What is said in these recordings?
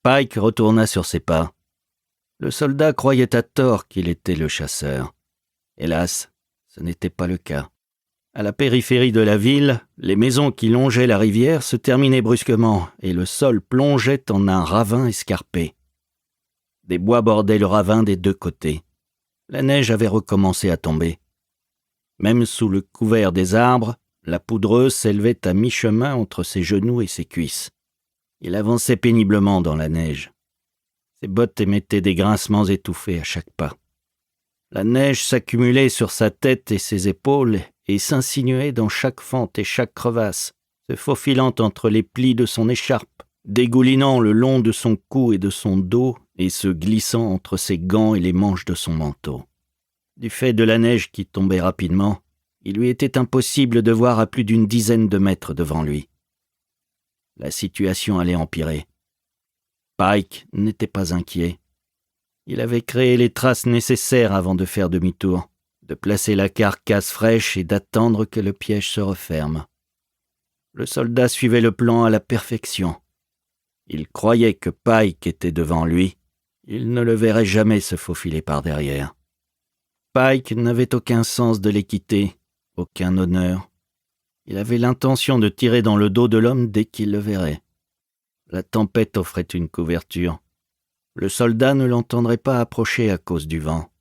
Pike retourna sur ses pas. Le soldat croyait à tort qu'il était le chasseur. Hélas, ce n'était pas le cas. À la périphérie de la ville, les maisons qui longeaient la rivière se terminaient brusquement et le sol plongeait en un ravin escarpé. Des bois bordaient le ravin des deux côtés. La neige avait recommencé à tomber. Même sous le couvert des arbres, la poudreuse s'élevait à mi-chemin entre ses genoux et ses cuisses. Il avançait péniblement dans la neige. Ses bottes émettaient des grincements étouffés à chaque pas. La neige s'accumulait sur sa tête et ses épaules et s'insinuait dans chaque fente et chaque crevasse, se faufilant entre les plis de son écharpe, dégoulinant le long de son cou et de son dos et se glissant entre ses gants et les manches de son manteau. Du fait de la neige qui tombait rapidement, il lui était impossible de voir à plus d'une dizaine de mètres devant lui. La situation allait empirer. Pike n'était pas inquiet. Il avait créé les traces nécessaires avant de faire demi-tour, de placer la carcasse fraîche et d'attendre que le piège se referme. Le soldat suivait le plan à la perfection. Il croyait que Pike était devant lui. Il ne le verrait jamais se faufiler par derrière. Pike n'avait aucun sens de l'équité, aucun honneur. Il avait l'intention de tirer dans le dos de l'homme dès qu'il le verrait. La tempête offrait une couverture. Le soldat ne l'entendrait pas approcher à cause du vent.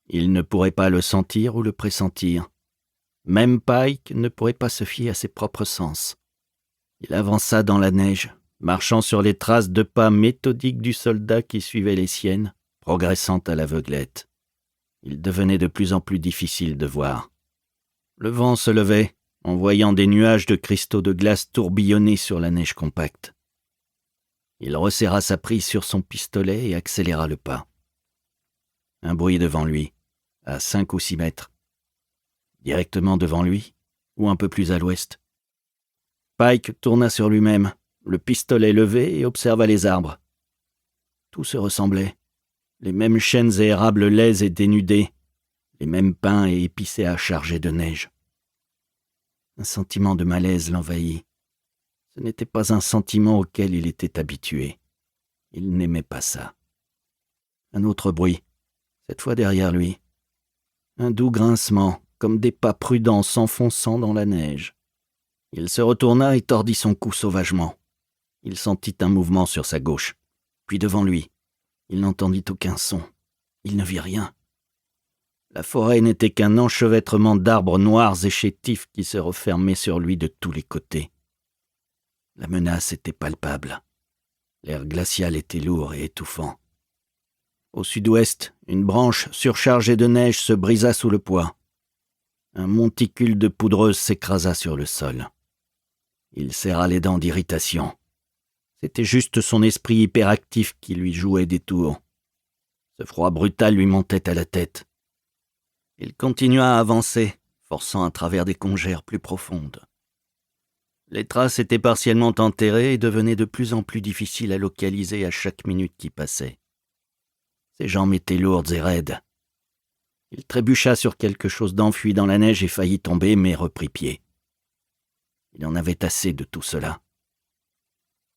Il ne pourrait pas le sentir ou le pressentir. Même Pike ne pourrait pas se fier à ses propres sens. Il avança dans la neige, marchant sur les traces de pas méthodiques du soldat qui suivait les siennes, progressant à l'aveuglette. Il devenait de plus en plus difficile de voir. Le vent se levait, envoyant des nuages de cristaux de glace tourbillonner sur la neige compacte. Il resserra sa prise sur son pistolet et accéléra le pas. Un bruit devant lui, à 5 ou 6 mètres. Directement devant lui, ou un peu plus à l'ouest. Pike tourna sur lui-même, le pistolet levé et observa les arbres. Tout se ressemblait. Les mêmes chênes et érables laids et dénudés, les mêmes pins et épicéas chargés de neige. Un sentiment de malaise l'envahit. Ce n'était pas un sentiment auquel il était habitué. Il n'aimait pas ça. Un autre bruit, cette fois derrière lui. Un doux grincement, comme des pas prudents s'enfonçant dans la neige. Il se retourna et tordit son cou sauvagement. Il sentit un mouvement sur sa gauche, puis devant lui. Il n'entendit aucun son. Il ne vit rien. La forêt n'était qu'un enchevêtrement d'arbres noirs et chétifs qui se refermaient sur lui de tous les côtés. La menace était palpable. L'air glacial était lourd et étouffant. Au sud-ouest, une branche surchargée de neige se brisa sous le poids. Un monticule de poudreuse s'écrasa sur le sol. Il serra les dents d'irritation. C'était juste son esprit hyperactif qui lui jouait des tours. Ce froid brutal lui montait à la tête. Il continua à avancer, forçant à travers des congères plus profondes. Les traces étaient partiellement enterrées et devenaient de plus en plus difficiles à localiser à chaque minute qui passait. Ses jambes étaient lourdes et raides. Il trébucha sur quelque chose d'enfui dans la neige et faillit tomber, mais reprit pied. Il en avait assez de tout cela.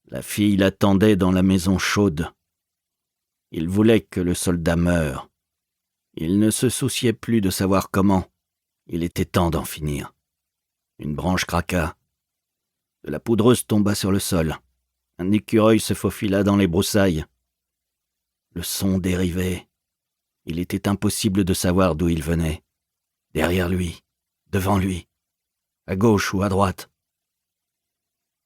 La fille l'attendait dans la maison chaude. Il voulait que le soldat meure. Il ne se souciait plus de savoir comment. Il était temps d'en finir. Une branche craqua. De la poudreuse tomba sur le sol. Un écureuil se faufila dans les broussailles. Le son dérivait. Il était impossible de savoir d'où il venait. Derrière lui, devant lui, à gauche ou à droite.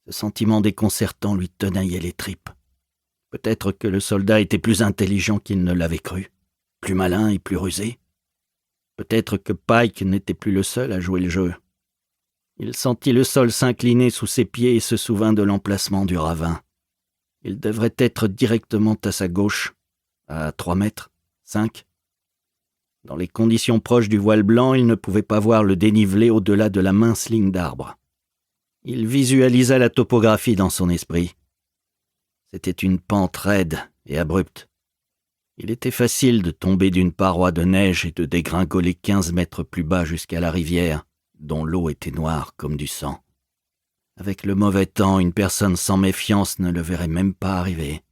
Ce sentiment déconcertant lui tenaillait les tripes. Peut-être que le soldat était plus intelligent qu'il ne l'avait cru, plus malin et plus rusé. Peut-être que Pike n'était plus le seul à jouer le jeu. Il sentit le sol s'incliner sous ses pieds et se souvint de l'emplacement du ravin. Il devrait être directement à sa gauche, à 3 mètres, 5. Dans les conditions proches du voile blanc, il ne pouvait pas voir le dénivelé au-delà de la mince ligne d'arbres. Il visualisa la topographie dans son esprit. C'était une pente raide et abrupte. Il était facile de tomber d'une paroi de neige et de dégringoler 15 mètres plus bas jusqu'à la rivière, dont l'eau était noire comme du sang. Avec le mauvais temps, une personne sans méfiance ne le verrait même pas arriver.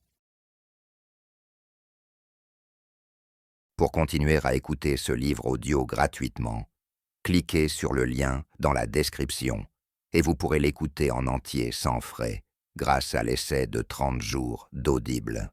Pour continuer à écouter ce livre audio gratuitement, cliquez sur le lien dans la description et vous pourrez l'écouter en entier sans frais grâce à l'essai de 30 jours d'Audible.